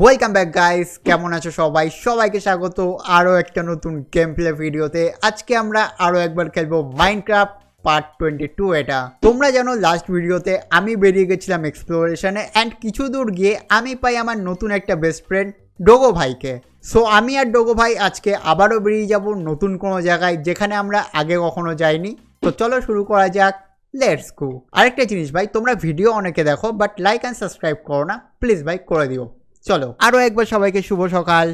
Welcome back guys, কেমন আছো সবাই? সবাইকে স্বাগত আরও একটা নতুন গেম প্লে ভিডিওতে। আজকে আমরা আরও একবার খেলবো মাইনক্রাফট পার্ট 22। এটা তোমরা জানো লাস্ট ভিডিওতে আমি বেরিয়ে গেছিলাম এক্সপ্লোরেশনে অ্যান্ড কিছু দূর গিয়ে আমি পাই আমার নতুন একটা বেস্ট ফ্রেন্ড ডোগো ভাইকে। সো আমি আর ডোগো ভাই আজকে আবারও বেরিয়ে যাব নতুন কোনো জায়গায় যেখানে আমরা আগে কখনো যাইনি। তো চলো শুরু করা যাক, লেটস গো। আরেকটা জিনিস ভাই, তোমরা ভিডিও অনেকে দেখো বাট লাইক অ্যান্ড সাবস্ক্রাইব করো না, প্লিজ ভাই করে দিও। চলো আরও একবার সবাইকে শুভ সকাল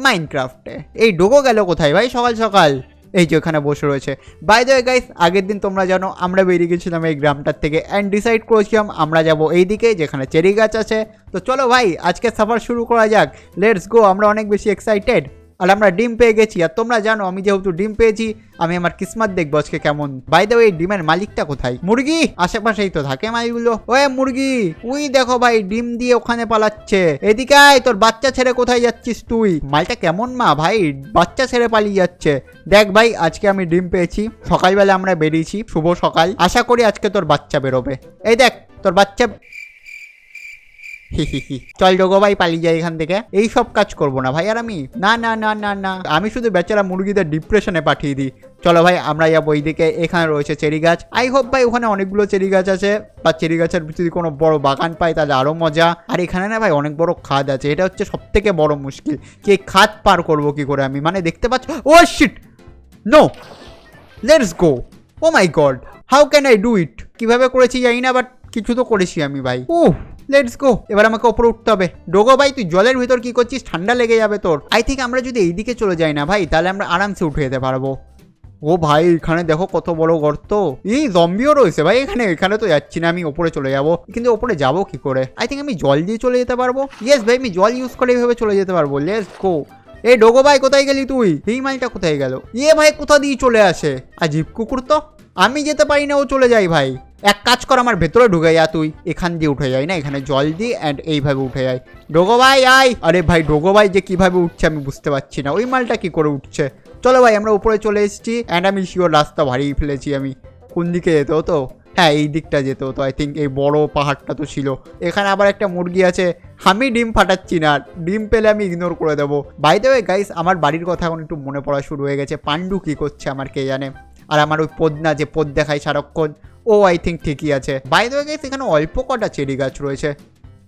মাইনক্রাফটে। এই ডোগো গেল কোথায় ভাই সকাল সকাল? এই যে ওখানে বসে রয়েছে। বাই দ্য ওয়ে গাইস, আগের দিন তোমরা জানো আমরা বেরিয়ে গেছিলাম এই গ্রামটার থেকে অ্যান্ড ডিসাইড করেছিলাম আমরা যাব এই দিকে যেখানে চেরি গাছ আছে। তো চলো ভাই আজকে সফর শুরু করা যাক, লেটস গো। আমরা অনেক বেশি এক্সাইটেড আর আমরা ডিম পেয়ে গেছি। আর তোমরা জানো আমি যেহেতু ডিম পেয়েছি আমি আমার কিসমত দেখবো আজকে কেমন। বাই দ্য ওয়ে ডিমের মালিকটা কোথায়? মুরগি আশেপাশেই তো থাকে মালিকগুলো। ওয়ে মুরগি, উই দেখো ভাই ডিম দিয়ে ওখানে পালাচ্ছে। এদিকে আয়, তোর বাচ্চা ছেড়ে কোথায় যাচ্ছিস তুই? মালটা কেমন মা ভাই, বাচ্চা ছেড়ে পালিয়ে যাচ্ছে। দেখ ভাই আজকে আমি ডিম পেয়েছি, সকালবেলা আমরা বেরিয়েছি, শুভ সকাল। আশা করি আজকে তোর বাচ্চা বেরোবে। এই দেখ তোর বাচ্চা। চল ডোগো ভাই পালিয়ে যাই এখান থেকে। এই সব কাজ করবো না ভাই আর আমি, না না না না না, আমি শুধু বেচারা মুরগিদের ডিপ্রেশনে পাঠিয়ে দিই। চলো ভাই আমরা যাবো এইদিকে, এখানে রয়েছে চেরি গাছ। আই হোপ ভাই ওখানে অনেকগুলো চেরি গাছ আছে, বা চেরি গাছের যদি কোনো বড় বাগান পাই তাহলে আরো মজা। আর এখানে না ভাই অনেক বড় খাদ আছে, এটা হচ্ছে সব থেকে বড় মুশকিল, কি খাদ পার করবো কি করে আমি। মানে দেখতে পাচ্ছ, oh shit, no, let's go. Oh my god, how can I do it? কিভাবে করেছি জানি না, বাট কিছু তো করেছি আমি ভাই। Let's go. এবার আমাকে ওপরে উঠতে হবে। ডোগো ভাই তুই জলের ভিতর কি করছিস? ঠান্ডা লেগে যাবে তোর। আই থিঙ্ক আমরা যদি এইদিকে চলে যাই না ভাই তাহলে আমরা আরামসে উঠে যেতে পারবো। ও ভাই এখানে দেখো কত বড় গর্ত। এই জম্বিও রয়েছে ভাই এখানে। এখানে তো যাচ্ছি না আমি, ওপরে চলে যাব। কিন্তু ওপরে যাবো কি করে? আই থিঙ্ক আমি জল দিয়ে চলে যেতে পারবো। ইয়েস ভাই আমি জল ইউজ করে এইভাবে চলে যেতে পারবো। Let's go. এই ডোগো ভাই কোথায় গেলি তুই? এই মালটা কোথায় গেল? ইয়ে ভাই কোথা দিয়ে চলে আসে? আজিব কুকুর তো, আমি যেতে পারি না ও চলে যাই ভাই। এক কাজ কর, আমার ভেতরে ঢুকে যা তুই। এখান দিয়ে উঠে যাই না, এখানে জল দিই অ্যান্ড এইভাবে উঠে যাই। ডোগো ভাই আয়। আরে ভাই ডোগো ভাই যে কিভাবে উঠছে আমি বুঝতে পারছি না, ওই মালটা কি করে উঠছে। চলো ভাই আমরা উপরে চলে এসেছি অ্যান্ড আমি শিওর রাস্তা হারিয়ে ফেলেছি। আমি কোন দিকে যেতে হতো? হ্যাঁ এই দিকটা যেতে হতো আই থিঙ্ক। এই বড় পাহাড়টা তো ছিল। এখানে আবার একটা মুরগি আছে, আমি ডিম ফাটাচ্ছি না, ডিম পেলে আমি ইগনোর করে দেবো। বাই দ্য ওয়ে গাইস, আমার বাড়ির কথা এখন একটু মনে পড়া শুরু হয়ে গেছে। পান্ডু কি করছে আমার কে জানে। আর আমার ওই পদ্মা যে পদ দেখায় সারাক্ষণ, ও আই থিঙ্ক ঠিকই আছে। বাই দ্য ওয়ে গাইস এখানে অল্প কটা চেরি গাছ রয়েছে।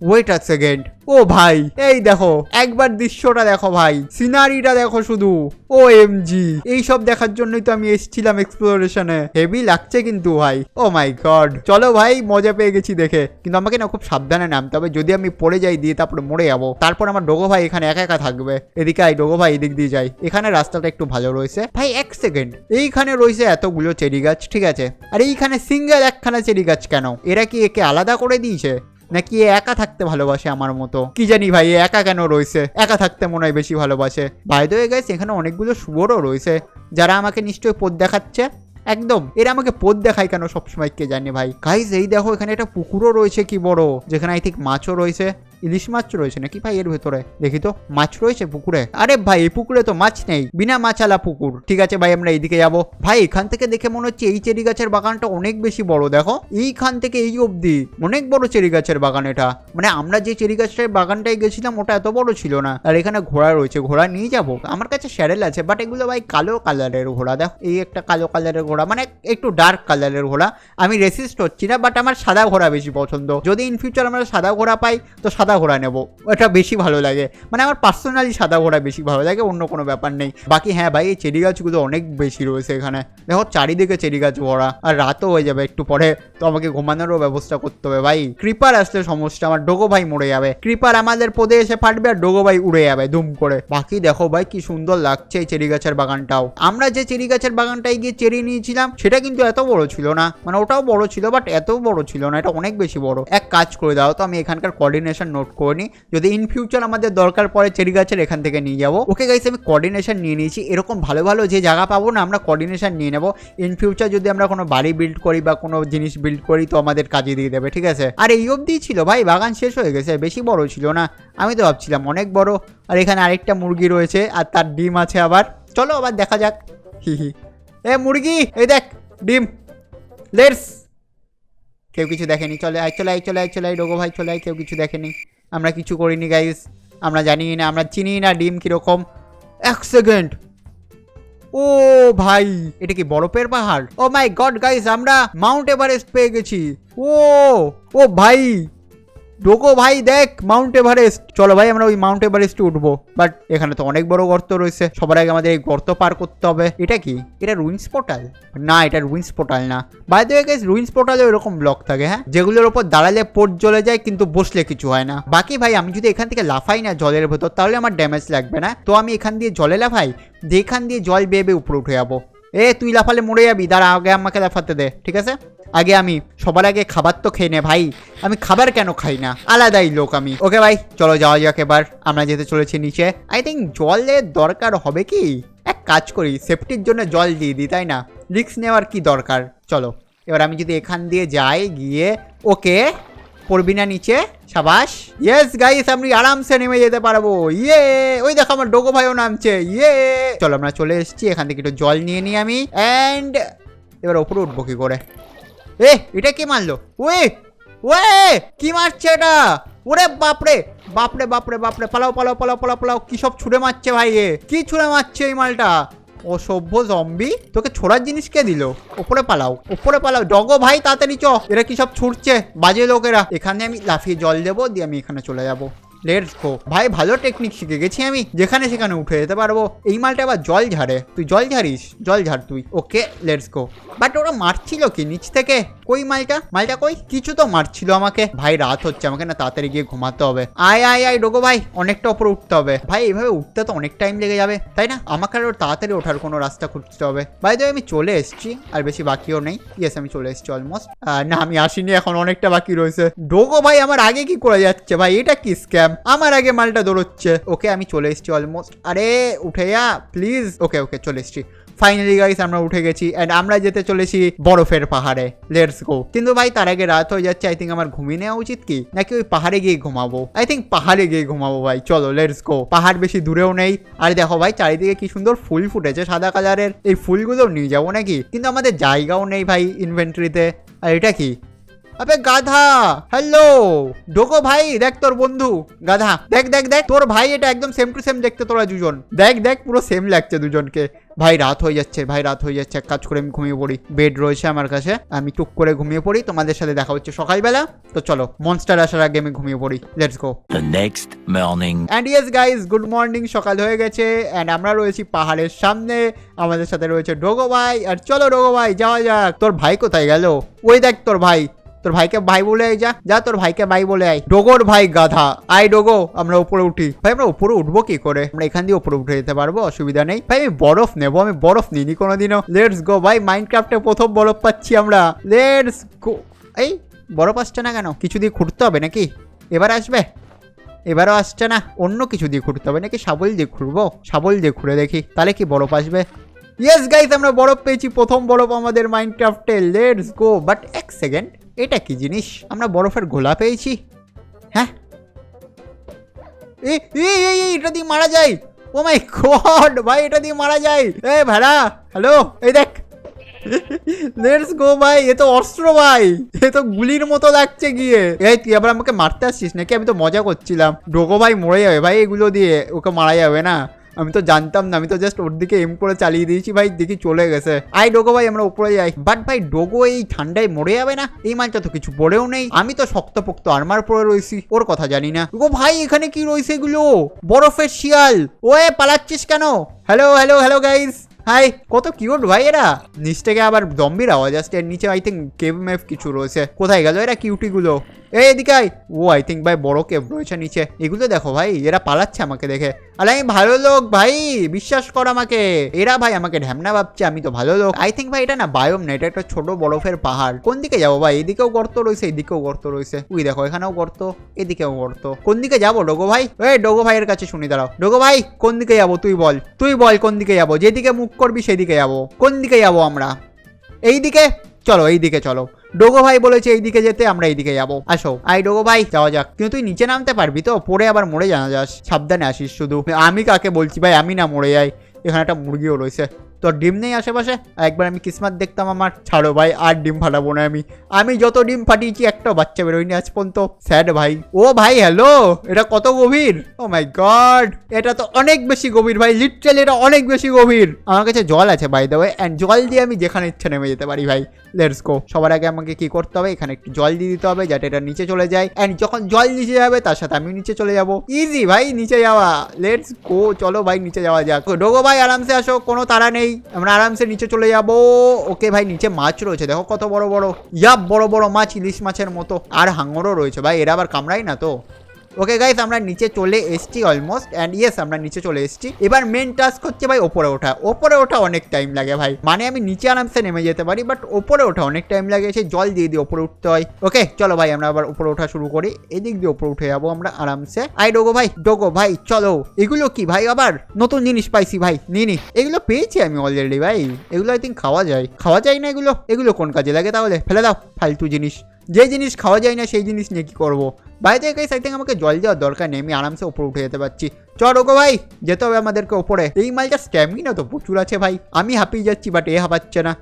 ওয়েট আ সেকেন্ড, ও ভাই এই দেখো একবার দৃশ্যটা দেখো ভাই, সিনারিটা দেখো শুধু। ও এম জি, এইসব দেখার জন্যই তো আমি এসেছিলাম এক্সপ্লোরেশনে। হেভি লাগছে কিন্তু ভাই, ও মাই গড। চলো ভাই মজা পেয়ে গেছি দেখে, কিন্তু আমাকে না খুব সাবধানে নামতে হবে, যদি আমি পড়ে যাই দিয়ে তারপরে মরে যাবো। তারপর আমার ডোগো ভাই এখানে একা একা থাকবে। এদিকে আই ডোগো ভাই, এদিক দিয়ে যাই। এখানে রাস্তাটা একটু ভালো রয়েছে ভাই। এক সেকেন্ড, এইখানে রয়েছে এতগুলো চেরি গাছ, ঠিক আছে, আর এইখানে সিঙ্গেল একখানা চেরি গাছ কেন? এরা কি একে আলাদা করে দিয়েছে নাকি এ একা থাকতে ভালোবাসে আমার মতো? কি জানি ভাই একা কেন রয়েছে, একা থাকতে মনে হয় বেশি ভালোবাসে। বাই দ্য ওয়ে গাইস এখানে অনেকগুলো শুয়োরও রয়েছে যারা আমাকে নিশ্চয়ই পথ দেখাচ্ছে। একদম, এরা আমাকে পথ দেখায় কেন সবসময় কে জানে ভাই। গাইস এই দেখো এখানে একটা পুকুরও রয়েছে কি বড়, যেখানে আই থিঙ্ক মাছও রয়েছে। ইলিশ মাছ রয়েছে নাকি ভাই এর ভেতরে? দেখি তো, মাছ রয়েছে পুকুরে। আরে ভাই এই পুকুরে তো মাছ নেই, বিনা মাছালা পুকুর। ঠিক আছে ভাই আমরা এইদিকে যাবো। ভাই এখান থেকে দেখে মনে হচ্ছে এই চেরি গাছের বাগানটা অনেক বেশি বড়। দেখো এইখান থেকে এই অবধি অনেক বড় চেরি গাছের বাগান এটা। মানে আমরা যে চেরি গাছের বাগানটায় গেছিলাম ওটা এত বড় ছিল না। আর এখানে ঘোড়া রয়েছে, ঘোড়া নিয়ে যাবো। আমার কাছে স্যারেল আছে বাট এগুলো ভাই কালো কালারের ঘোড়া। দেখো এই একটা কালো কালারের ঘোড়া, মানে একটু ডার্ক কালারের ঘোড়া। আমি রেসিস্ট হচ্ছি না বাট আমার সাদা ঘোড়া বেশি পছন্দ। যদি ইন ফিউচার আমরা সাদা ঘোড়া পাই তো সাদা ঘোড়া নেবো, ওটা বেশি ভালো লাগে। মানে আমার পার্সোনালি সাদা ঘোড়া বেশি ভালো লাগে, অন্য কোনো ব্যাপার নেই। বাকি হ্যাঁ ভাই এই চেরি গাছগুলো অনেক বেশি রয়েছে এখানে। দেখো চারিদিকে চেরি গাছ ভরা, আর রাতও হয়ে যাবে একটু পরে, তো আমাকে ঘুমানোরও ব্যবস্থা করতে হবে ভাই। ক্রিপার আসলে সমস্যা, আমার ডোগো ভাই মরে যাবে। ক্রিপার আমাদের পদে এসে ফাটবে আর ডোগো ভাই উড়ে যাবে ধুম করে। বাকি দেখো ভাই কি সুন্দর লাগছে এই চেরি গাছের বাগানটাও। আমরা যে চেরি গাছের বাগানটায় গিয়ে চেরি নিয়েছিলাম সেটা কিন্তু এত বড় ছিল না, মানে ওটাও বড় ছিল বাট এত বড় ছিল না, এটা অনেক বেশি বড়। এক কাজ করে দাও তো, আমি এখানকার কোঅর্ডিনেশন নোট করে নিই, যদি ইন ফিউচার আমাদের দরকার পড়ে চেরি গাছের এখান থেকে নিয়ে যাবো। ওকে গাইস আমি কোঅর্ডিনেশন নিয়ে নিয়েছি। এরকম ভালো ভালো যে জায়গা পাবো না আমরা কোঅর্ডিনেশন নিয়ে নেবো। ইন ফিউচার যদি আমরা কোনো বাড়ি বিল্ড করি বা কোনো জিনিস বিল্ড করি তো আমাদের কাজে দিয়ে দেবে, ঠিক আছে। আর এই অবধি ছিল ভাই, বাগান শেষ হয়ে গেছে, বেশি বড় ছিল না। আমি তো ভাবছিলাম অনেক বড়। আর এখানে আরেকটা মুরগি রয়েছে আর তার ডিম আছে আবার। চলো আবার দেখা যাক। হি এ মুরগি এই দেখ ডিম, লেটস। কেউ কিছু দেখেনি, চলে আয় চলে আয় চলে আয় চলে আয় ডোগো ভাই চলে আয়, কেউ কিছু দেখেনি, আমরা কিছু করিনি গাইস। আমরা জানি না, আমরা চিনি না ডিম কিরকম। 1 সেকেন্ড, ও ভাই এটা কি বরফের পাহাড়? ও মাই গড গাইস, আমরা মাউন্ট এভারেস্ট পেয়ে গেছি। ও ও ভাই ডোগো ভাই দেখ মাউন্ট এভারেস্ট। চলো ভাই আমরা ওই মাউন্ট এভারেস্টে উঠবো। বাট এখানে তো অনেক বড় গর্ত রয়েছে, সবার আগে আমাদের এই গর্ত পার করতে হবে। এটা কি? এটা রুইন্স পোর্টাল? না, এটা রুইন্স পোর্টাল না। By the way guys, ruins পোর্টালে এরকম ব্লক থাকে, হ্যাঁ, যেগুলোর উপর দাঁড়ালে পোর্ট জ্বলে যায় কিন্তু বসলে কিছু হয় না। বাকি ভাই আমি যদি এখান থেকে লাফাই না জলের ভেতর তাহলে আমার ড্যামেজ লাগবে না, তো আমি এখান দিয়ে জলে লাফাই, যেখান দিয়ে জল বেয়ে উপরে উঠে যাবো। তুই লাফালে মরে যাবি, দাঁড়া আগে আমাকে লাফাতে দে, ঠিক আছে? আগে আমি সবার আগে খাবার তো খেয়ে নে ভাই, আমি খাবার কেন খাই না, আলাদাই লোক আমি। ওকে ভাই চলো যাওয়া যাক, এবার আমরা যেতে চলেছি নিচে। আই থিঙ্ক জলের দরকার হবে কি, এক কাজ করি সেফটির জন্য জল দিয়ে দিই, তাই না? রিস্ক নেওয়ার কি দরকার। চলো এবার আমি যদি এখান দিয়ে যাই, গিয়ে ওকে পড়বি না নিচে, সাবাস। ইয়েস গাইস, আমি আরামসে নেমে যেতে পারবো। ইয়ে ওই দেখো আমার ডোগো ভাইও নামছে। ইয়ে চলো আমরা চলে এসেছি, এখান থেকে একটু জল নিয়ে নিই আমি। অ্যান্ড এবার ওপরে উঠবো কি করে? এটা কি মারলো? ওয়ে কি মারছে এটা? ওরে বাপরে বাপরে বাপরে বাপরে, পালাও পালাও পালাও পালাও পালাও। কি সব ছুড়ে মারছে ভাই, কি ছুড়ে মারছে এই মালটা? অসভ্য জম্বি, তোকে ছোড়ার জিনিস কে দিল? ওপরে পালাও ওপরে পালাও, ডগো ভাই তাড়াতাড়ি চ। এরা কি সব ছুটছে বাজে লোকেরা। এখানে আমি লাফিয়ে জল দেবো, দিয়ে আমি এখানে চলে যাবো। লেটস গো ভাই, ভালো টেকনিক শিখে গেছি আমি, যেখানে সেখানে উঠে যেতে পারবো। এই মালটা আবার জল ঝাড়ে, তুই জল ঝাড়িস, জল ঝাড় তুই। Okay let's go. বাট ওরা মারছিল কি নিচ থেকে? কই মালটা কই? কিছু তো মারছিল আমাকে। ভাই রাত হচ্ছে, আমাকে না তাড়াতাড়ি গিয়ে ঘুমাতে হবে। আয় আয় আয় ডোগো ভাই, অনেকটা উপরে উঠতে হবে ভাই, এইভাবে উঠতে তো অনেক টাইম লেগে যাবে, তাই না? আমাকে আরো তাড়াতাড়ি ওঠার কোনো রাস্তা খুঁজতে হবে। ভাই তো আমি চলে এসেছি, আর বেশি বাকিও নেই। ইয়েস আমি চলে এসেছি অলমোস্ট। না আমি আসিনি, এখন অনেকটা বাকি রয়েছে। ডোগো ভাই আমার আগে কি করে যাচ্ছে ভাই, এটা কি স্ক্যাম? আমার আগে মালটা দৌড়চ্ছে। ওকে আমি চলে এসেছি অলমোস্ট। আরে উঠে যা প্লিজ। ওকে ওকে চলে এসেছি ফাইনালি গাইস, আমরা উঠে গেছি এন্ড আমরা যেতে চলেছি বরফের পাহাড়ে। Let's go. কিন্তু ভাই তার আগে রাত হয়ে যাচ্ছে, আই থিঙ্ক আমার ঘুমিয়ে নেওয়া উচিত কি, নাকি ওই পাহাড়ে গিয়ে ঘুমাবো? আই থিঙ্ক পাহাড়ে গিয়ে ঘুমাবো ভাই, চলো লেটস গো। পাহাড় বেশি দূরেও নেই। আর দেখো ভাই চারিদিকে কি সুন্দর ফুল ফুটেছে সাদা কালারের, এই ফুলগুলো নিয়ে যাবো নাকি? কিন্তু আমাদের জায়গাও নেই ভাই ইনভেন্টরিতে। আর এটা কি? আবে গাধা, হ্যালো ডোগো ভাই, দেখ তোর বন্ধু গাধা, দেখ দেখ দেখ তোর ভাই, এটা একদম সেম টু সেম দেখতে তোরা দুজন, দেখ দেখ পুরো সেম লাগছে দুজনকে। ভাই রাত হয়ে যাচ্ছে, ভাই রাত হয়ে যাচ্ছে, এক কাজ করে আমি ঘুমিয়ে পড়ি। বেড রয়েছে আমার কাছে, আমি টুক করে ঘুমিয়ে পড়ি। তোমাদের সাথে দেখা হচ্ছে সকালবেলা। তো চলো মনস্টার আসার আগে আমি ঘুমিয়ে পড়ি। Let's go. The next morning. And yes guys, good morning, সকাল হয়ে গেছে অ্যান্ড আমরা রয়েছি পাহাড়ের সামনে। আমাদের সাথে রয়েছে ডোগো ভাই। আর চলো ডোগো ভাই যাওয়া যাক। তোর ভাই কোথায় গেল? ওই দেখ তোর ভাই, তোর ভাইকে ভাই বলে আয়, যা যা তোর ভাইকে ভাই বলে আয়। ডোগোর ভাই গাধা, আয় ডোগো আমরা উপরে উঠি। ভাই আমরা উপরে উঠবো কি করে? আমরা এখান দিয়ে উপরে উঠে যেতে পারবো, অসুবিধা নেই ভাই। আমি বরফ নেবো, আমি বরফ নিইনি কোনোদিনও। লেটস গো ভাই, মাইনক্রাফটে প্রথম বরফ পাচ্ছি আমরা। Let's go. এই বরফ আসছে না কেন? কিছু দিয়ে খুঁড়তে হবে নাকি? এবার আসবে? এবারও আসছে না, অন্য কিছু দিয়ে খুঁড়তে হবে নাকি? শাবল দিয়ে খুঁড়বো, শাবল দিয়ে খুঁড়ে দেখি তাহলে কি বরফ আসবে। ইয়েস গাইস, আমরা বরফ পেয়েছি, প্রথম বরফ আমাদের মাইনক্রাফটে। Let's go. বাট এক সেকেন্ড, এটা কি জিনিস? আমরা বরফের গোলা পেয়েছি, হ্যাঁ? এটা দিয়ে মারা যায়? ও মাই গড ভাই, এটা দিয়ে মারা যায়। ভাড়া, হ্যালো, এই দেখ। লেটস গো ভাই, এ তো অস্ত্র ভাই, এ তো গুলির মতো লাগছে গিয়ে। এই তুই আবার আমাকে মারতে আসছিস নাকি? আমি তো মজা করছিলাম। ডোগো ভাই মরে যাবে ভাই, এগুলো দিয়ে ওকে মারা যাবে না। আমি তো জানতাম না, আমি তো জাস্ট ওর দিকে এম করে চালিয়ে দিয়েছি ভাই, দেখি চলে গেছে। আই ডোগো ভাই আমরা উপরে যাই। বাট ভাই ডোগো এই ঠান্ডায় মরে যাবে না? এই মালটা তো কিছু পড়েও নেই, আমি তো শক্তপোক্ত আর্মার পরে রয়েছি, ওর কথা জানি না। ডোগো ভাই এখানে কি রয়েছে এগুলো? বরফের শিয়াল। ওয়ে পালাচ্ছিস কেন? Hello hello hello guys, hi. কত কিউট ভাই এরা। নিচ থেকে আবার জম্বির আওয়াজ আসছে, এর নিচে আই থিঙ্ক কেভ মেভ কিছু রয়েছে। কোথায় গেল এরা কিউটি গুলো? এদিকে আয়। ও আই থিঙ্ক ভাই বড় কেভ রয়েছে নিচে। এগুলো দেখো ভাই, এরা পালাচ্ছে আমাকে দেখে। আরে আমি ভালো লোক ভাই, বিশ্বাস কর আমাকে। এরা ভাই আমাকে ঢ্যামনা ভাবছে, আমি তো ভালো লোক। আই থিঙ্ক ভাই এটা না বায়োম না, এটা একটা ছোট বরফের পাহাড়। কোন দিকে যাবো ভাই? এদিকেও গর্ত রয়েছে, এদিকেও গর্ত রয়েছে। উই দেখো এখানেও গর্ত, এদিকেও গর্ত। কোন দিকে যাবো ডোগো ভাই? ডোগো ভাইয়ের কাছে শুনি দাঁড়াও। ডোগো ভাই কোন দিকে যাবো তুই বল, তুই বল কোন দিকে যাবো? যেদিকে মুখ করবি সেদিকে যাবো। কোন দিকে যাবো আমরা? এই দিকে চলো, এই দিকে চলো। ডোগো ভাই বলেছে এই দিকে যেতে, আমরা এইদিকে যাবো। আসো আই ডোগো ভাই, যাওয়া যাক। কিন্তু তুই নিচে নামতে পারবি তো? পরে আবার মরে জানা যাস, সাবধানে আসিস শুধু। আমি কাকে বলছি ভাই, আমি না মরে যাই। এখানে একটা মুরগিও রয়েছে। তোর ডিম নেই আশেপাশে? একবার আমি কিসমত দেখতাম আমার। ছাড়ো ভাই, আর ডিম ফাটাবো না আমি যত ডিম ফাটিয়েছি একটাও বাচ্চা বেরোয়নি আজ পর্যন্ত। স্যাড ভাই। ও ভাই হ্যালো, এটা কত গভীর! ও মাই গড, এটা তো অনেক বেশি গভীর ভাই, লিটারালি এটা অনেক বেশি গভীর। আমার কাছে জল আছে বাই দ্য ওয়ে, এন্ড জল দিয়ে আমি যেখানে ইচ্ছা নেমে যেতে পারি ভাই। Let's go. সবার আগে আমাকে কি করতে হবে, এখানে একটু জল দিয়ে দিতে হবে যাতে এটা নিচে চলে যায়, এন্ড যখন জল নিচে যাবে তার সাথে আমি নিচে চলে যাব। ইজি ভাই নিচে যাওয়া। লেটস গো, চলো ভাই নিচে যাওয়া যাক। ডোগো ভাই আরামসে আসো, কোনো তাড়া নেই, আমরা আরামসে নিচে চলে যাব। ওকে ভাই, নিচে মাছ রয়েছে দেখো কত বড় বড়, ইয়াপ বড় বড় মাছ, ইলিশ মাছের মতো। আর হাঙরও রয়েছে ভাই, এরা আবার কামড়াই না তো। ওকে গাইস, আমরা নিচে চলে এসছি অলমোস্ট, এন্ড ইয়েস আমরা নিচে চলে এসছি। এবার মেন টাস্ক হচ্ছে ভাই ওপরে ওঠা। ওপরে ওঠা অনেক টাইম লাগে ভাই, মানে আমি নিচে আরামসে নেমে যেতে পারি, বাট ওপরে ওঠা অনেক টাইম লাগে, সেই জল দিয়ে দিয়ে ওপরে উঠতে হয়। ওকে চলো ভাই, আমরা আবার উপরে ওঠা শুরু করি। এদিক দিয়ে উপরে উঠে যাবো আমরা আরামসে। আই ডোগো ভাই চলো। এগুলো কি ভাই, আবার নতুন জিনিস পাইছি ভাই, নি এগুলো পেয়েছি আমি অলরেডি ভাই। এগুলো আই থিঙ্ক খাওয়া যায় না। এগুলো কোন কাজে লাগে তাহলে? ফেলে দাও ফালতু জিনিস। যে জিনিস খাওয়া যায় না সেই জিনিস নিয়ে কি করবো? বাইরে গাইস আই থিঙ্ক আমাকে জল দেওয়ার দরকার নেই, আমি আরামসে উপরে উঠে যেতে পারছি। চল ওগো ভাই, যেতে হবে আমাদেরকে উপরে। এই মালটা স্ট্যামিনা তো প্রচুর আছে ভাই, আমি হাঁপিয়ে যাচ্ছি বাট এ হাঁপাচ্ছে না।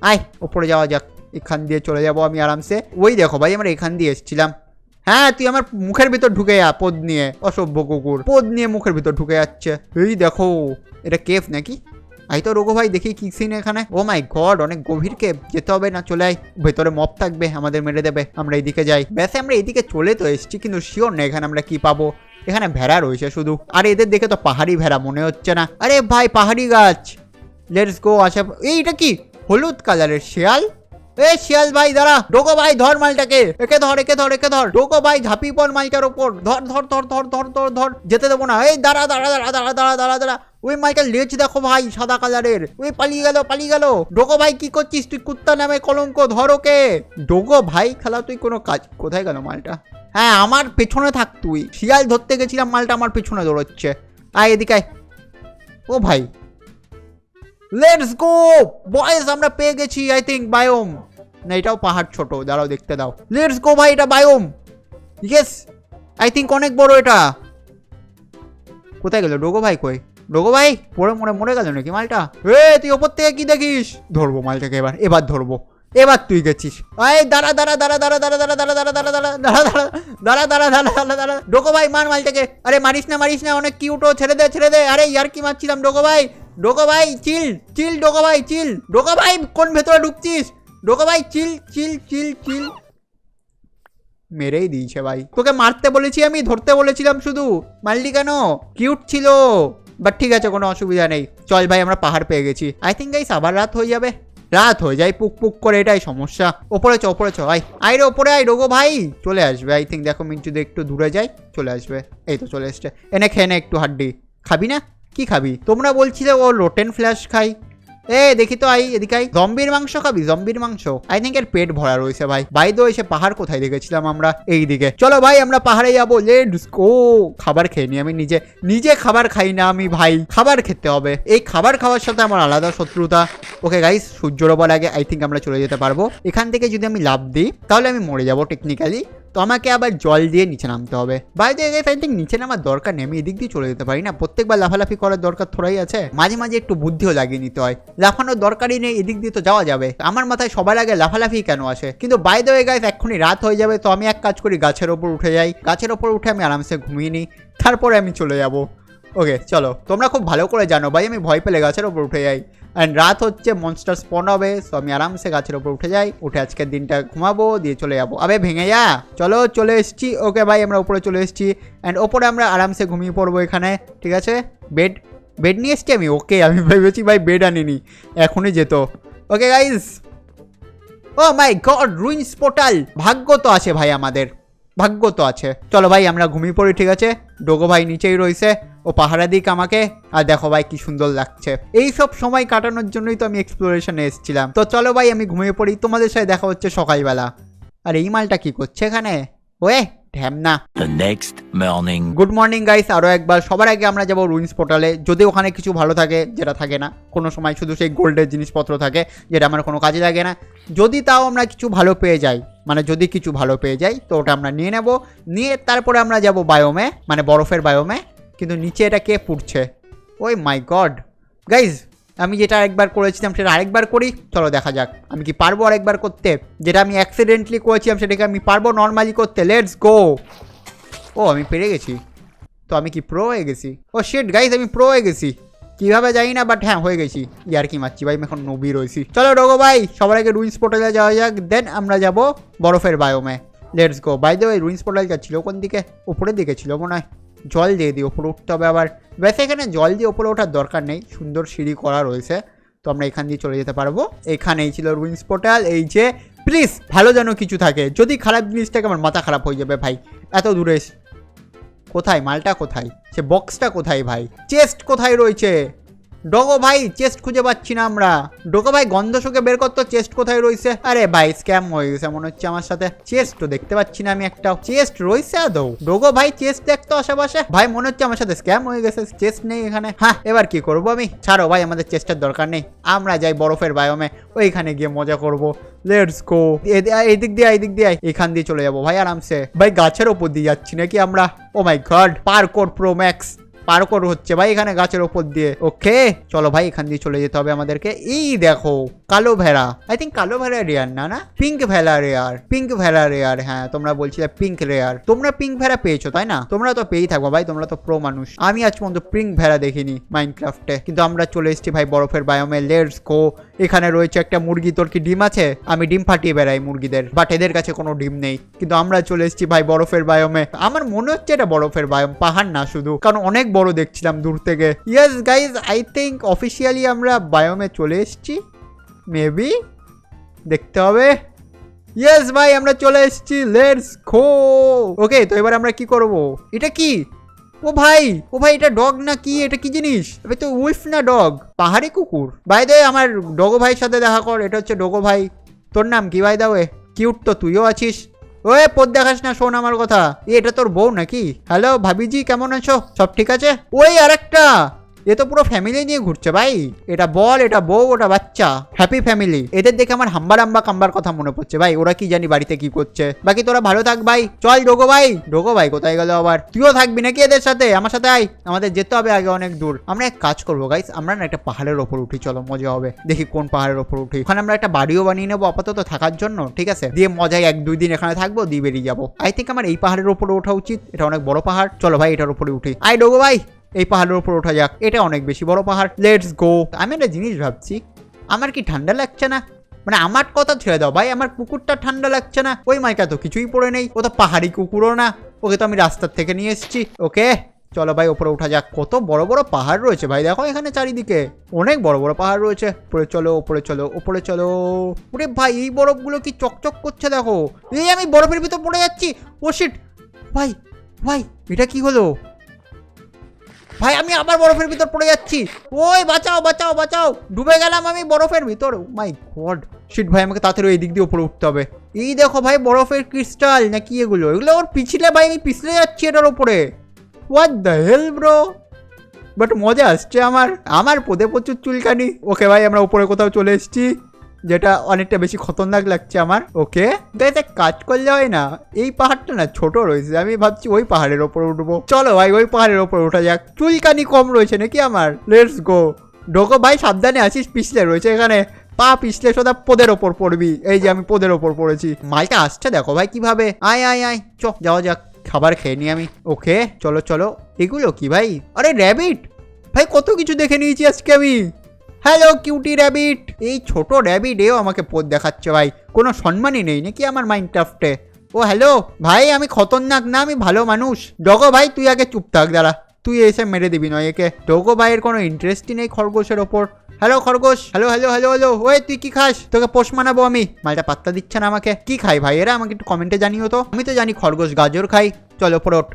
আয় উপরে যাওয়া যাক, এখান দিয়ে চলে যাবো আমি আরামসে। ওই দেখো ভাই, আমরা এখান দিয়ে এসেছিলাম। হ্যাঁ তুই আমার মুখের ভিতর ঢুকে যা, পদ নিয়ে, অসভ্য কুকুর পদ নিয়ে মুখের ভিতর ঢুকে যাচ্ছে। এই দেখো, এটা কেফ নাকি? আই তো রোগো ভাই, দেখি কি সিন এখানে। ও মাই গড, অনেক গভীর কেপ, যেতে হবে না, চলে আয়। ভেতরে মপ থাকবে, আমাদের মেরে দেবে। আমরা এইদিকে যাই। ব্যাসে আমরা এইদিকে চলে তো এসেছি, কিন্তু শিওর না এখানে আমরা কি পাবো। এখানে ভেড়া রয়েছে শুধু, আর এদের দেখে তো পাহাড়ি ভেড়া মনে হচ্ছে না। আরে ভাই পাহাড়ি গাছ, লেটস গো। আচ্ছা এইটা কি হলুদ কালারের শিয়াল? এ শিয়াল ভাই দাঁড়া। ডোগো ভাই ধর মালটাকে, একে ধর। ডোগো ভাই ঝাঁপি পড় মালটার ওপর, ধর। যেতে দেবো না। এই দাঁড়া। ওই মালটার লেজ দেখো ভাই, সাদা কালারের। ওই পালিয়ে গেল। ডোগো ভাই কি করছিস তুই? কুত্তা নামে কলঙ্ক, ধর ওকে। ডোগো ভাই খেলা তুই কোনো কাজ। কোথায় গেল মালটা? হ্যাঁ আমার পেছনে থাক তুই। শিয়াল ধরতে গেছিলাম, মালটা আমার পেছনে দৌড়চ্ছে। আয় এদিকে। ও ভাই লেটস গো বয়েজ, আমরা পেয়ে গেছি আই থিঙ্ক বায়োম। না এটাও পাহাড় ছোট, দাঁড়াও দেখতে দাও। লেটস গো ভাই, এটা বায়োম। ইয়েস আই থিঙ্ক অনেক বড় এটা। কোথায় গেল ডোগো ভাই? কই ডোগো ভাই? মরে গেল নাকি মালটা? এ তুই ওপর থেকে কি দেখিস? ধরবো মালটাকে এবার ধরবো। এবার তুই গেছিস। এই দাঁড়া। ডোগো ভাই মার মালটাকে। আরে মারিস না, অনেক কিউটো, ছেড়ে দে। আরে ইয়ার কি মারছিলাম। ডোগো ভাই চিল। ডোগো ভাই কোন ভেতরে ঢুকছিস? ডোগো ভাই চিল। মেরেই দিয়েছে ভাই। তোকে মারতে বলেছি আমি, ধরতে বলেছিলাম শুধু। মারলি কেন? কিউট ছিল, বাট ঠিক আছে কোনো অসুবিধা নেই। চল ভাই, আমরা পাহাড় পেয়ে গেছি। আই থিঙ্ক গাইস আবার রাত হয়ে যাবে। রাত হয়ে যায় পুক করে, এটাই সমস্যা। ওপরে চ আয় রে ওপরে আয়। ডোগো ভাই চলে আসবে আই থিঙ্ক। দেখো মিন্টু একটু দূরে যাই, চলে আসবে। এই তো চলে এসছে। এনে খেয়ে নে একটু হাড্ডি। খাবি না? কি খাবি? তোমরা বলছিলে ও রোটেন ফ্ল্যাশ খাই। এ দেখি তো, আই এদিকে আই। জম্বির মাংস খাবি? জম্বির মাংস আই থিঙ্ক এর পেট ভরা রয়েছে ভাই। বাই দ্য ওয়ে এসে পাহাড় কোথায় দেখেছিলাম আমরা? এইদিকে। চলো ভাই আমরা পাহাড়ে যাবো, লেটস গো। খাবার খেয়ে নি আমি, নিজে খাবার খাই না আমি ভাই, খাবার খেতে হবে। এই খাবার খাওয়ার সাথে আমার আলাদা শত্রুতা। ওকে গাইস, সূর্য ডোবার আগে আই থিঙ্ক আমরা চলে যেতে পারবো। এখান থেকে যদি আমি লাফ দিই তাহলে আমি মরে যাবো টেকনিক্যালি, তো আমাকে আবার জল দিয়ে নিচে নামতে হবে। বাইরে গাইস আই থিঙ্ক নিচে নামার দরকার নেই, আমি এদিক দিয়ে চলে যেতে পারি না। প্রত্যেকবার লাফালাফি করার দরকার থোড়াই আছে, মাঝে একটু বুদ্ধিও লাগিয়ে নিতে হয়। লাফানোর দরকারই নেই, এদিক দিয়ে তো যাওয়া যাবে। আমার মাথায় সবার আগে লাফালাফি কেন আসে? কিন্তু বাই দ্য ওয়ে গাইস এক্ষুনি রাত হয়ে যাবে, তো আমি এক কাজ করি, গাছের ওপর উঠে যাই। গাছের ওপর উঠে আমি আরামসে ঘুমিয়ে নিই, তারপরে আমি চলে যাব। ওকে চলো, তোমরা খুব ভালো করে জানো ভাই আমি ভয় পেলে গাছের ওপর উঠে যাই। অ্যান্ড রাত হচ্ছে, মনস্টার স্পন হবে, সো আমি আরামসে গাছের ওপর উঠে যাই। উঠে আজকের দিনটা ঘুমাবো, দিয়ে চলে যাবো। আবে ভেঙে যা। চলে এসছি। ওকে ভাই আমরা উপরে চলে এসছি, অ্যান্ড ওপরে আমরা আরামসে ঘুমিয়ে পড়বো এখানে। ঠিক আছে, বেড নিয়ে এসছি আমি। ওকে আমি ভেবেছি ভাই বেড আনিনি, এখনই যেত। Okay guys, O my god ruins portal. ভাগ্য তো আছে ভাই আমাদের, ভাগ্য তো আছে। চলো ভাই আমরা ঘুমিয়ে পড়ি। ঠিক আছে, ডোগো ভাই নিচেই রয়েছে, ও পাহাড়া দিক আমাকে। আর দেখো ভাই কি সুন্দর লাগছে। এই সব সময় কাটানোর জন্যই তো আমি এক্সপ্লোরেশনে এসেছিলাম। তো চলো ভাই আমি ঘুমিয়ে পড়ি, তোমাদের সাথে দেখা হচ্ছে সকালবেলা। আর এই মালটা কি করছে এখানে? ওয়ে ঢ্যামনা। গুড মর্নিং গাইস, আরো একবার। সবার আগে আমরা যাবো রুইন্স পোর্টালে, যদি ওখানে কিছু ভালো থাকে, যেটা থাকে না কোনো সময়, শুধু সেই গোল্ডের জিনিসপত্র থাকে যেটা আমার কোনো কাজে লাগে না। যদি তাও আমরা কিছু ভালো পেয়ে যাই, মানে যদি কিছু ভালো পেয়ে যাই তো ওটা আমরা নিয়ে নেব। নিয়ে তারপরে আমরা যাব বায়োমে, মানে বরফের বায়োমে। কিন্তু নিচে এটা কে পুড়ছে? ওই মাই গড গাইজ, আমি যেটা আরেকবার করেছিলাম সেটা আরেকবার করি, চলো দেখা যাক আমি কি পারবো আরেকবার করতে। যেটা আমি অ্যাক্সিডেন্টলি করেছিলাম সেটাকে আমি পারবো নর্মালি করতে। Let's go. ও আমি পেরে গেছি, তো আমি কি প্রো হয়ে গেছি? ও শিট গাইস, আমি প্রো হয়ে গেছি, কিভাবে জানি না, বাট হ্যাঁ হয়ে গেছি। ইয়ার কি মারছি ভাই, আমি এখন নবী রয়েছি। চলো ডোগো ভাই, সবার আগে রুইন্স পোর্টালে যাওয়া যাক, দেন আমরা যাব বরফের বায়োমে। Let's go. By the way ruins পোর্টালটা ছিল কোন দিকে? উপরের দিকে ছিল মনে হয়। জল দিয়ে দিই ওপরে উঠতে হবে আবার। ব্যাস এখানে জল দিয়ে ওপরে ওঠার দরকার নেই, সুন্দর সিঁড়ি করা রয়েছে, তো আমরা এখান দিয়ে চলে যেতে পারবো। এখানেই ছিল রুইন্স পোর্টাল। এই যে প্লিজ ভালো যেন কিছু থাকে, যদি খারাপ জিনিসটাকে আমার মাথা খারাপ হয়ে যাবে ভাই। এত দূরে কোথায় মালটা, কোথায় সে বক্সটা, কোথায় ভাই চেস্ট কোথায় রয়েছে? ডোগো ভাই চেস্ট খুঁজে পাচ্ছি না আমরা। ডোগো ভাই গন্ধ শুকে বের করতো চেস্ট কোথায় রয়েছে। আরে ভাই স্ক্যাম হয়ে গেছে মনে হচ্ছে আমার সাথে। চেস্ট তো দেখতে পাচ্ছি না আমি একটাও। চেস্ট রয়েছে আদৌ? ডোগো ভাই চেস্ট দেখতো আশেপাশে। ভাই মনে হচ্ছে আমার সাথে স্ক্যাম হয়ে গেছে, চেস্ট নেই এখানে। হ্যাঁ এবার কি করবো আমি? ছাড়ো ভাই, আমাদের চেস্টের দরকার নেই, আমরা যাই বরফের বায়োমে, ওইখানে গিয়ে মজা করবো। Let's go. এইদিক দিয়ে এইদিক দিয়ে এখান দিয়ে চলে যাবো ভাই আরামসে। ভাই গাছের ওপর দিয়ে যাচ্ছি নাকি আমরা? ও my god, parkour pro max parkour হচ্ছে ভাই এখানে গাছের ওপর দিয়ে। ওকে চলো ভাই, এখান দিয়ে চলে যেতে হবে আমাদেরকে। এই দেখো কালো ভেড়া, আই থিঙ্ক কালো ভেড়া রেয়ার না, না পিঙ্ক ভেড়া রেয়ার, পিঙ্ক ভেড়া রেয়ার। হ্যাঁ তোমরা বলছিলে পিঙ্ক রেয়ার, তোমরা পিঙ্ক ভেড়া পেয়েছো তাই না? তোমরা তো পেয়েই থাকবো ভাই, তোমরা তো প্রো মানুষ। আমি আজ পর্যন্ত পিঙ্ক ভেড়া দেখিনি মাইনক্রাফটে, কিন্তু আমরা চলে এসেছি ভাই বরফের বায়োমে। লেটস গো। এখানে রয়েছে একটা মুরগি, তোর কি ডিম আছে? আমি ডিম ফাটিয়ে বেড়াই মুরগিদের, বাট এদের কাছে কোনো ডিম নেই। কিন্তু আমরা চলে এসেছি ভাই বরফের বায়োমে। আমার মনে হচ্ছে এটা বরফের বায়োম, পাহাড় না শুধু, কারণ অনেক বড় দেখছিলাম দূর থেকে। Yes guys, I think officially আমরা বায়োমে চলে এসেছি, মেবি দেখতে হবে। ইয়েস ভাই আমরা চলে এসেছি, লেটস গো। ওকে তো এবার আমরা কি করব? এটা কি? ও ভাই, ও ভাই এটা ডগ না কি? এটা কি জিনিস? এবার তো উইফ না ডগ, পাহাড়ি কুকুর। ভাই দে আমার ডগো ভাইয়ের সাথে দেখা কর, এটা হচ্ছে ডগো ভাই। তোর নাম কি ভাই? দাও কিউট তো তুইও আছিস। ওই পদ দেখাস না, শোন আমার কথা। এটা তোর বউ নাকি? হ্যালো ভাবিজি, কেমন আছো? সব ঠিক আছে? ওই আরেকটা, এ তো পুরো ফ্যামিলি নিয়ে ঘুরছে ভাই। এটা বল, এটা বউ, ওটা বাচ্চা, হ্যাপি ফ্যামিলি। এদের দেখে আমার হাম্বা রাম্বা কাম্বার কথা মনে পড়ছে ভাই। ওরা কি জানি বাড়িতে কি করছে। বাকি তোরা ভালো থাক ভাই। চল ডোগো ভাই। ডোগো ভাই কোথায় গেল আবার? তুইও থাকবি নাকি এদের সাথে? আমার সাথে আয়, আমাদের যেতে হবে আগে অনেক দূর। আমরা এক কাজ করবো গাইস, আমরা না একটা পাহাড়ের ওপর উঠি, চলো মজা হবে। দেখি কোন পাহাড়ের ওপর উঠি। ওখানে আমরা একটা বাড়িও বানিয়ে নেবো আপাতত থাকার জন্য, ঠিক আছে? দিয়ে মজায় 1-2 দিন এখানে থাকবো, দিয়ে বেরিয়ে যাবো। আই থিঙ্ক আমার এই পাহাড়ের ওপরে ওঠা উচিত, এটা অনেক বড় পাহাড়। চলো ভাই এটার উপরে উঠি। আয় ডোগো ভাই, এই পাহাড়ের উপর ওঠা যাক, এটা অনেক বেশি বড় পাহাড়। Let's go. আমি একটা জিনিস ভাবছি, আমার কি ঠান্ডা লাগছে না? মানে আমার কথা ছেড়ে দাও ভাই, আমার কুকুরটা ঠান্ডা লাগছে না? ওই মাইকা তো কিছুই পড়ে নেই, ও তো পাহাড়ি কুকুরও না, ওকে তো আমি রাস্তার থেকে নিয়ে এসেছি। ওকে চলো ভাই ওপরে ওঠা যাক। কত বড় বড় পাহাড় রয়েছে ভাই, দেখো এখানে চারিদিকে অনেক বড় বড় পাহাড় রয়েছে। উপরে চলো, উপরে চলো, উপরে চলো। ওরে ভাই এই বরফগুলো কি চকচক করছে দেখো। এই আমি বরফের ভিতর পড়ে যাচ্ছি। ও শিট ভাই, ভাই এটা কি হলো ভাই? আমি আবার বরফের ভিতর পড়ে যাচ্ছি। ওই বাঁচাও বাঁচাও বাঁচাও, ডুবে গেলাম আমি বরফের ভিতর। মাই গড শিট ভাই, আমাকে তাড়াতাড়ি এই দিক দিয়ে উপরে উঠতে হবে। এই দেখো ভাই বরফের ক্রিস্টাল নাকি এগুলো? এগুলো ওর পিছলে ভাই, আমি পিছলে যাচ্ছি এটার উপরে। What the hell bro? But মজা আসছে আমার, আমার পদে প্রচুর চুলকানি। ওকে ভাই আমরা উপরে কোথাও চলে এসেছি, যেটা অনেকটা বেশি খতরনাক লাগছে আমার। ওকে গাইস এক কাজ করলে হয় না, এই পাহাড়টা না ছোট রয়েছে, আমি ভাবছি ওই পাহাড়ের ওপর উঠবো। চলো ভাই ওই পাহাড়ের ওপর ওঠা যাক। চুলকানি কম রয়েছে নাকি আমার? Let's go. ডোগো ভাই সাবধানে আসিস, পিছলে রয়েছে এখানে, পা পিছলে সোজা পদের ওপর পড়বি। এই যে আমি পদের ওপর পড়েছি। মালটা আসছে দেখো ভাই কিভাবে। আয় আয় আয়, চ যাওয়া যাক, খাবার খেয়ে নি আমি। ওকে চলো চলো। এগুলো কি ভাই? আরে র্যাবিট ভাই, কত কিছু দেখে নিয়েছি আজকে আমি। Hello cutie rabbit. এই ছোট র্যাবিট এও আমাকে পথ দেখাচ্ছে ভাই, কোনো সম্মানই নেই নাকি আমার মাইনক্রাফটে? ও হ্যালো ভাই, আমি খতরনাক না, আমি ভালো মানুষ। ডগো ভাই তুই আগে চুপ থাক, দাঁড়া, তুই এসে মেরে দিবি নয় একে। ডগো ভাইয়ের কোনো ইন্টারেস্টই নেই খরগোশের ওপর। হ্যালো খরগোশ, হ্যালো হ্যালো হ্যালো হ্যালো। ওই তুই কি খাস? তোকে পোষ মানাবো আমি। মালটা পাত্তা দিচ্ছে না আমাকে। কি খাই ভাই এরা? আমাকে একটু কমেন্টে জানিও তো। আমি তো জানি খরগোশ গাজর খাই। চলো উপরে ওঠ,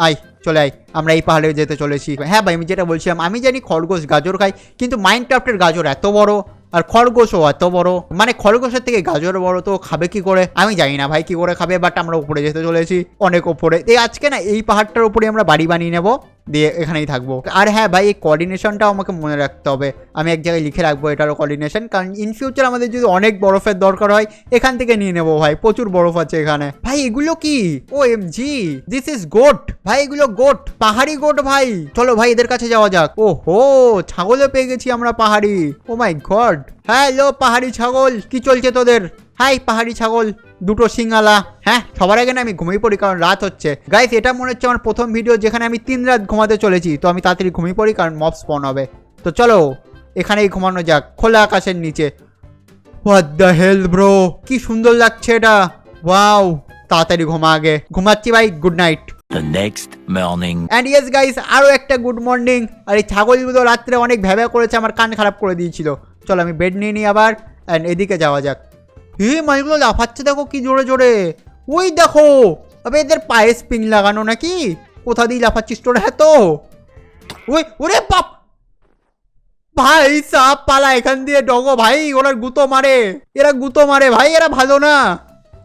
আয় চলে আয়, আমরা এই পাহাড়ে যেতে চলেছি। হ্যাঁ ভাই আমি যেটা বলছিলাম, আমি জানি খরগোশ গাজর খাই, কিন্তু মাইনক্রাফটের গাজর এত বড় আর খরগোশও এত বড়, মানে খরগোশের থেকে গাজর বড়, তো খাবে কি করে আমি জানি না ভাই কি করে খাবে। বাট আমরা উপরে যেতে চলেছি, অনেক উপরে। এই আজকে না এই পাহাড়টার উপরে আমরা বাড়ি বানিয়ে নেবো, দিয়ে এখানেই থাকবো। আর হ্যাঁ ভাই, এই কোঅর্ডিনেশনটাও আমাকে মনে রাখতে হবে, আমি এক জায়গায় লিখে রাখবো এটারও কোঅর্ডিনেশন, কারণ ইন ফিউচার আমাদের যদি অনেক বরফের দরকার হয় এখান থেকে নিয়ে নেবো ভাই, প্রচুর বরফ আছে এখানে। ভাই এগুলো কি? O M G, this is goat ভাই, এগুলো গোট, পাহাড়ি গোট ভাই। চলো ভাই এদের কাছে যাওয়া যাক। ও হো, ছাগলও পেয়ে গেছি আমরা পাহাড়ি। ও মাই গড, হ্যালো পাহাড়ি ছাগল, কি চলছে তোদের? হাই পাহাড়ি ছাগল, দুটো সিঙ্গালা। হ্যাঁ, সবার আগে না আমি ঘুমিয়ে পড়ি, কারণ রাত হচ্ছে। গাইস এটা মনে হচ্ছে আমার প্রথম ভিডিও যেখানে আমি 3 রাত ঘুমাতে চলেছি, তো আমি তাড়াতাড়ি ঘুমিয়ে পড়ি কারণ মব স্পন হবে। তো চলো এখানেই ঘুমানো যাক, খোলা আকাশের নিচে। হোয়াট দ্য হেল ব্রো, কি সুন্দর লাগছে এটা, ওয়াও। তাড়াতাড়ি ঘুমা আগে, ঘুমাচ্ছি ভাই, good night. The next morning. And yes guys, আরও একটা গুড মর্নিং। আর এই ছাগলগুলো রাত্রে অনেক ভ্যাবা করেছে, আমার কান খারাপ করে দিয়েছিল। চলো আমি বেড নিয়ে নিই আবার, অ্যান্ড এদিকে যাওয়া যাক। মাছগুলো লাফাচ্ছে দেখো কি জোরে জোরে, ওই দেখো। আবে এদের পায়ে স্প্রিং লাগানো নাকি? কোথা দিয়ে লাফাচ্ছিস তোরা? হ্যাঁ তো ওই, ওরে বাপ ভাই, সাপ পালা এখান দিয়ে, ডগো ভাই, ওরা গুঁতো মারে, এরা গুঁতো মারে ভাই, এরা ভালো না।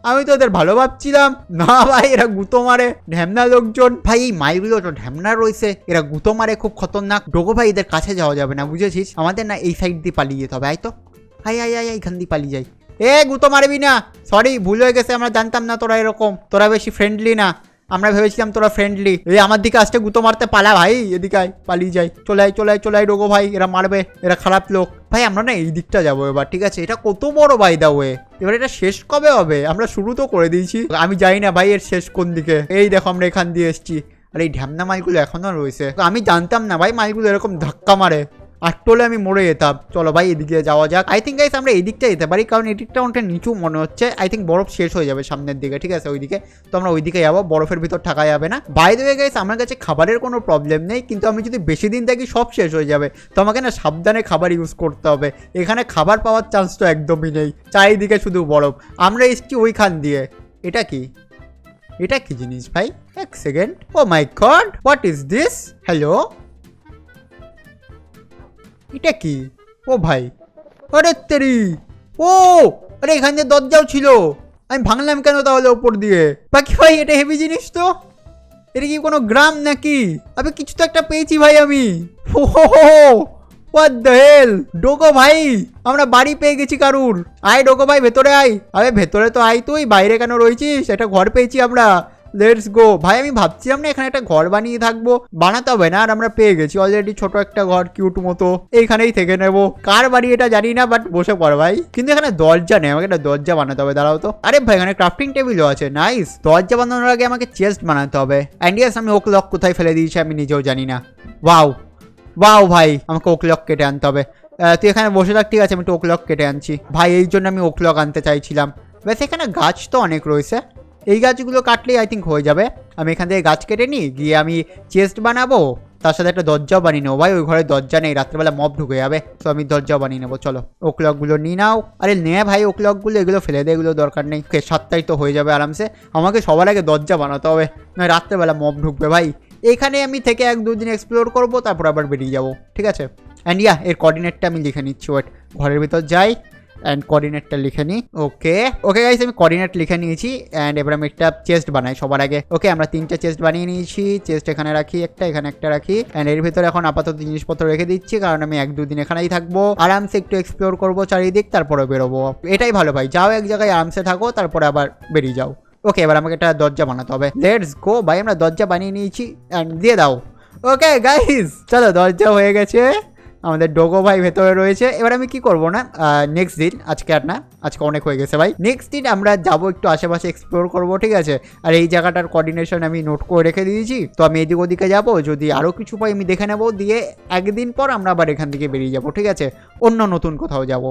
আমি তো ওদের ভালো ভাবছিলাম, না ভাই এরা গুঁতো মারে, ঢ্যামনা লোকজন ভাই। এই মাইগুলো তো ঢ্যামনা রয়েছে, এরা গুঁতো মারে, খুব খতরনাক। ডগো ভাই এদের কাছে যাওয়া যাবে না, বুঝেছিস? আমাদের না এই সাইড দিয়ে পালিয়ে যেতে হবে। আয় তো, হাই হাই হাই, এখান দিয়ে পালিয়ে যাই। গুঁতো মারবি না, সরি ভুল হয়ে গেছে, আমরা জানতাম না তোরা এরকম, তোরা বেশি ফ্রেন্ডলি না, আমরা ভেবেছিলাম তোরা ফ্রেন্ডলি। আমার দিকে আসতে গুঁতো মারতে পালা ভাই, এদিকে আয়, পালিয়ে যাই। চলে আয় ডোগো ভাই, এরা মারবে, এরা খারাপ লোক ভাই। আমরা না এই দিকটা যাবো এবার, ঠিক আছে? এটা কত বড় বাই দা ওয়ে, এবার এটা শেষ কবে হবে? আমরা শুরু তো করে দিয়েছি, আমি জানি না ভাই এর শেষ কোন দিকে। এই দেখো আমরা এখান দিয়ে এসছি, আর এই ঢ্যামনা মাইগুলো এখনো রয়েছে। আমি জানতাম না ভাই মাইগুলো এরকম ধাক্কা মারে, আর টোলে আমি মরে যেতাম। চলো ভাই এদিকে যাওয়া যাক। আই থিঙ্ক গাইস আমরা এই দিকটা যেতে পারি, কারণ এই দিকটা অনেকটা নিচু মনে হচ্ছে। আই থিঙ্ক বরফ শেষ হয়ে যাবে সামনের দিকে, ঠিক আছে? ওইদিকে তো আমরা ওইদিকে যাবো, বরফের ভিতর থাকা যাবে না। বাই দ্য ওয়ে গাইস, আমার কাছে খাবারের কোনো প্রবলেম নেই, কিন্তু আমি যদি বেশি দিন থাকি সব শেষ হয়ে যাবে, তো আমাকে না সাবধানে খাবার ইউজ করতে হবে। এখানে খাবার পাওয়ার চান্স তো একদমই নেই, চারিদিকে শুধু বরফ। আমরা এসছি ওইখান দিয়ে। এটা কি? এটা কি জিনিস ভাই? এক second, oh my god, what is this? Hello, এটা কি? ও ভাই, আরে তেরি, ও আরে এখান দিয়ে দরজাও ছিল, আমি ভাঙলাম কেন তাহলে ওপর দিয়ে? বাকি ভাই এটা হেভি জিনিস তো, এটা কি কোনো গ্রাম নাকি? আবে কিছু তো একটা পেয়েছি ভাই আমি। ও হোয়াট দ্য হেল, ডোগো ভাই আমরা বাড়ি পেয়ে গেছি কারুর। আয় ডোগো ভাই ভেতরে আয়। আরে ভেতরে তো আয়, তুই বাইরে কেন রয়েছিস? একটা ঘর পেয়েছি আমরা, লেটস গো ভাই। আমি ভাবছিলাম না এখানে একটা ঘর বানিয়ে থাকবো, বানাতে হবে না, আর আমরা পেয়ে গেছি অলরেডি ছোট একটা ঘর, কিউট মতো। এইখানেই থেকে নেবো। কার বাড়ি এটা জানি না, বাট বসে পড় ভাই। কিন্তু এখানে দরজা নেই, আমাকে একটা দরজা বানাতে হবে, দাঁড়াও তো। আরে ভাই এখানে ক্রাফটিং টেবিলও আছে, নাইস। দরজা বানানোর আগে আমাকে চেস্ট বানাতে হবে। অ্যান্ড ইয়েস, আমি ওক লক কোথায় ফেলে দিয়েছি আমি নিজেও জানি না। ওয়াও ওয়াও ভাই, আমাকে ওক লক কেটে আনতে হবে। তুই এখানে বসে থাক, ঠিক আছে? আমি তো ওক লক কেটে আনছি ভাই, এই জন্য আমি ওক লক আনতে চাইছিলাম। ব্যাস এখানে গাছ তো অনেক রয়েছে, এই গাছগুলো কাটলেই আই থিঙ্ক হয়ে যাবে। আমি এখান থেকে গাছ কেটে নিই, গিয়ে আমি চেস্ট বানাবো, তার সাথে একটা দরজাও বানিয়ে নেবো। ভাই ওই ঘরে দরজা নেই, রাত্রেবেলা মব ঢুকে যাবে, তো আমি দরজাও বানিয়ে নেবো। চলো ও ক্লকগুলো নিয়ে নাও। আরে নে ভাই ও ক্লকগুলো, এগুলো ফেলে দে, এগুলো দরকার নেই। ওকে 7টাই তো হয়ে যাবে আরামসে। আমাকে সবার আগে দরজা বানাতে হবে, নয় রাত্রেবেলা মব ঢুকবে ভাই। এখানে আমি থেকে 1-2 দিন এক্সপ্লোর করবো, তারপর আবার বেরিয়ে যাবো, ঠিক আছে? অ্যান্ড ইয়া, এর কোঅর্ডিনেটটা আমি লিখে নিচ্ছি, ওয়েট, ঘরের ভিতর যাই অ্যান্ড কোঅর্ডিনেটটা লিখে নিই। ওকে গাইস, আমি কোঅর্ডিনেট লিখে নিয়েছি। অ্যান্ড এবার আমি একটা চেস্ট বানাই সবার আগে। ওকে, আমরা 3টা চেস্ট বানিয়ে নিয়েছি। চেস্ট এখানে রাখি একটা, এখানে একটা রাখি। অ্যান্ড এর ভিতরে এখন আপাতত জিনিসপত্র রেখে দিচ্ছি, কারণ আমি 1-2 দিন এখানেই থাকবো, আরামসে একটু এক্সপ্লোর করবো চারিদিক, তারপরে বেরোবো। এটাই ভালো ভাই, যাও এক জায়গায় আরামসে থাকো, তারপরে আবার বেরিয়ে যাও। ওকে, এবার আমাকে একটা দরজা বানাতে হবে। লেটস গো ভাই, আমরা দরজা বানিয়ে নিয়েছি। অ্যান্ড দিয়ে দাও। ওকে গাইস, চলো দরজা হয়ে গেছে। আমাদের ডোগো ভাই ভেতরে রয়েছে। এবার আমি কি করবো না, নেক্সট দিন, আজকে আর না, আজকে অনেক হয়ে গেছে ভাই। নেক্সট দিন আমরা যাবো একটু আশেপাশে এক্সপ্লোর করবো, ঠিক আছে? আর এই জায়গাটার কোঅর্ডিনেশন আমি নোট করে রেখে দিয়েছি, তো আমি এদিক ওদিকে যাবো, যদি আরও কিছু পাই আমি দেখে নেবো, দিয়ে একদিন পর আমরা আবার এখান থেকে বেরিয়ে যাবো, ঠিক আছে? অন্য নতুন কোথাও যাবো।